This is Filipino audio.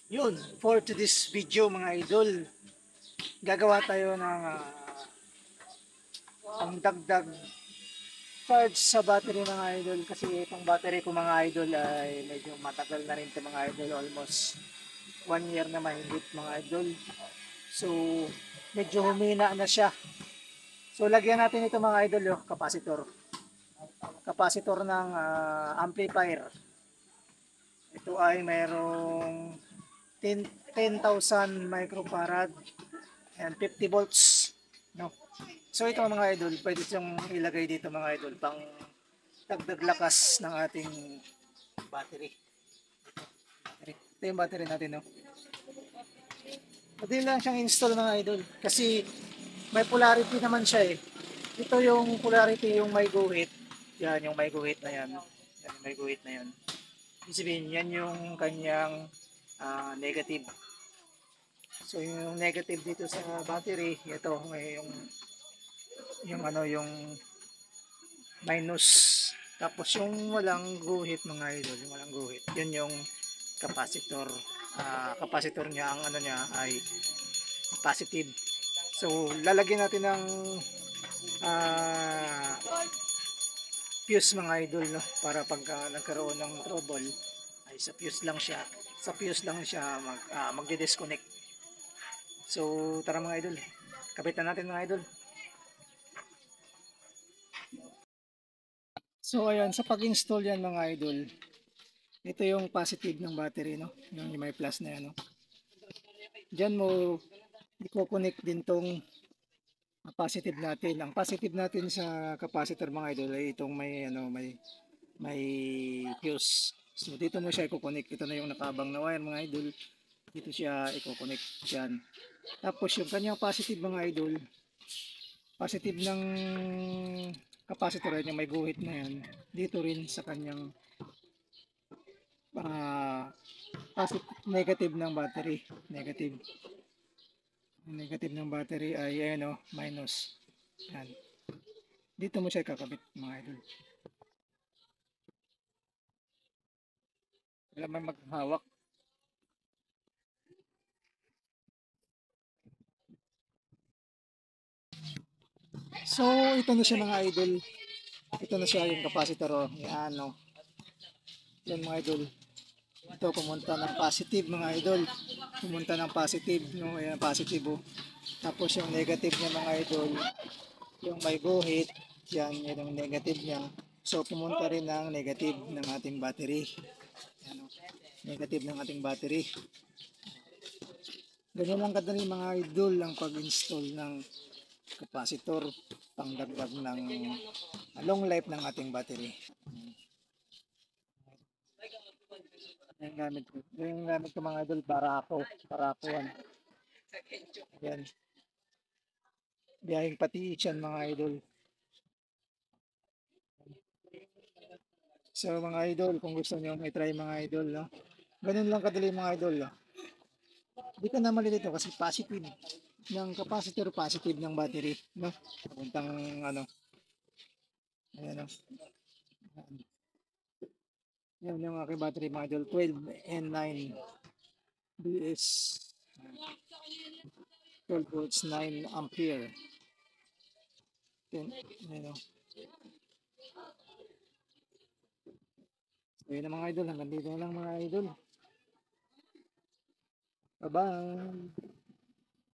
Yun, for today's video mga idol, gagawa tayo ng pangdagdag charge sa battery mga idol. Kasi itong battery ko mga idol ay medyo matagal na rin ito mga idol. Almost 1 year na mahigit mga idol. So, medyo humina na siya. So, lagyan natin ito mga idol, yung capacitor. Capacitor ng amplifier. Ito ay mayroong 10,000 microfarad and 50 volts, no? So ito mga idol, pwede siyang ilagay dito mga idol pang dagdag lakas ng ating battery. Ito yung battery natin, no? Pwede lang siyang install mga idol kasi may polarity naman siya eh. Ito yung polarity, yung may guhit. Yan, yung may guhit na yan. Yan, may guhit na yan. Ibig sabihin, yan yung kanyang negative. So yung negative dito sa battery, ito may yung ano yung minus. Tapos yung walang guhit mga idol, yung walang guhit, yun yung capacitor. Capacitor niya, ang ano niya ay positive. So lalagyan natin ng uh, fuse mga idol, no, para pag nagkaroon ng trouble ay sa fuse lang siya, magde-disconnect. So tara mga idol, kapitan natin mga idol. So ayan, sa pag-install yan mga idol, ito yung positive ng battery, no? Yung may plus na yan, no? Diyan mo i-connect din tong positive natin. Ang positive natin sa capacitor mga idol ay itong may fuse. So dito mo siya i-connect. Ito na yung nakabang na wire mga idol. Dito siya i-connect diyan. Tapos yung kanyang positive mga idol, positive ng capacitor ay yung may guhit na yan. Dito rin sa kanyang positive, negative ng battery, negative ng battery ay ayan, oh, minus. Yan, dito mo siya kakabit mga idol, wala man maghawak. So ito na siya mga idol, ito na siya yung capacitor, oh. Yan, oh. Yan mga idol, ito pumunta ng positive mga idol, pumunta ng positive, no? Ayan, positive, oh. Tapos yung negative niya mga idol, yung may guhit, yan, yan yung negative niya. So pumunta rin ng negative ng ating battery. Yan, oh. Negative ng ating battery. Ganyan lang kadali mga idol ang pag-install ng capacitor, pangdagdag ng long life ng ating battery. Yung gamit ko. Yung gamit ko mga idol, Barako yan. Yan. Biyahing pati yan mga idol. So mga idol, kung gusto nyo i-try mga idol, no? Ganun lang kadali mga idol, no? Hindi ka na malilito kasi positive ng capacitor, positive ng battery, no? Puntang ano, ayan, no? Yan yung aking battery mga idol, 12N9 BS, 12 volts, 9 ampere. Then, ano, so yun na mga idol, hanggang dito na lang mga idol. Bye bye.